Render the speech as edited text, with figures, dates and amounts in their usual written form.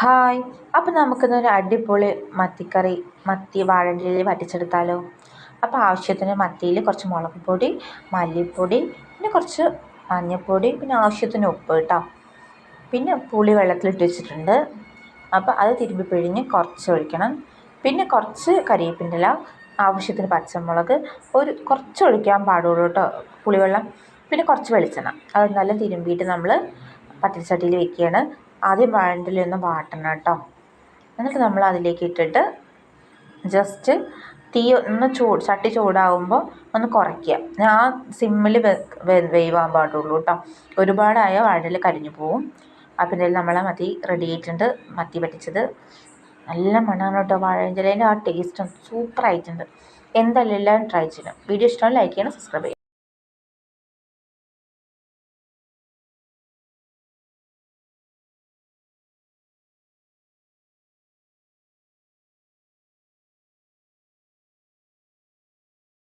Hi. അപ്പോൾ നമുക്കിന്നൊരു അടിപൊളി മത്തിക്കറി, മത്തി വാഴയിലയിൽ വറ്റിച്ചെടുത്താലോ? അപ്പോൾ ആവശ്യത്തിന് മത്തിയിൽ കുറച്ച് മുളക് പൊടി, മല്ലിപ്പൊടി, പിന്നെ കുറച്ച് മഞ്ഞൾപ്പൊടി, പിന്നെ ആവശ്യത്തിന് ഉപ്പ് കേട്ടോ. പിന്നെ പുളി വെള്ളത്തിലിട്ട് വെച്ചിട്ടുണ്ട്. അപ്പോൾ അത് തിരുമ്പി പിഴിഞ്ഞ് കുറച്ച് ഒഴിക്കണം. പിന്നെ കുറച്ച് കരിവേപ്പിൻ്റെ ഇല, ആവശ്യത്തിന് പച്ചമുളക്, കുറച്ച് ഒഴിക്കാൻ പാടുള്ളൂ കേട്ടോ പുളിവെള്ളം. പിന്നെ കുറച്ച് വെളിച്ചെണ്ണ. അത് നല്ല തിരുമ്പിയിട്ട് നമ്മൾ പത്തിരിച്ചട്ടിയിൽ വെക്കുകയാണ്. ആദ്യം വാഴയില ഒന്ന് വാട്ടണം കേട്ടോ. എന്നിട്ട് നമ്മൾ അതിലേക്ക് ഇട്ടിട്ട് ജസ്റ്റ് തീ ഒന്ന് ചട്ടി ചൂടാകുമ്പോൾ ഒന്ന് കുറയ്ക്കുക. ആ സിമ്മിൽ വേവാൻ പാടുള്ളൂ കേട്ടോ. ഒരുപാടായ വാഴയില കരിഞ്ഞു പോവും. അപ്പം നമ്മളെ മത്തി റെഡി ആയിട്ടുണ്ട്. മത്തി പറ്റിച്ചത് നല്ല മണമാണ് കേട്ടോ. വാഴയിലേൻ്റെ ആ ടേസ്റ്റും സൂപ്പറായിട്ടുണ്ട്. എന്തായാലും എല്ലാവരും ട്രൈ ചെയ്യണം. വീഡിയോ ഇഷ്ടമായി ലൈക്ക് ചെയ്യണം, സബ്സ്ക്രൈബ് ചെയ്യണം.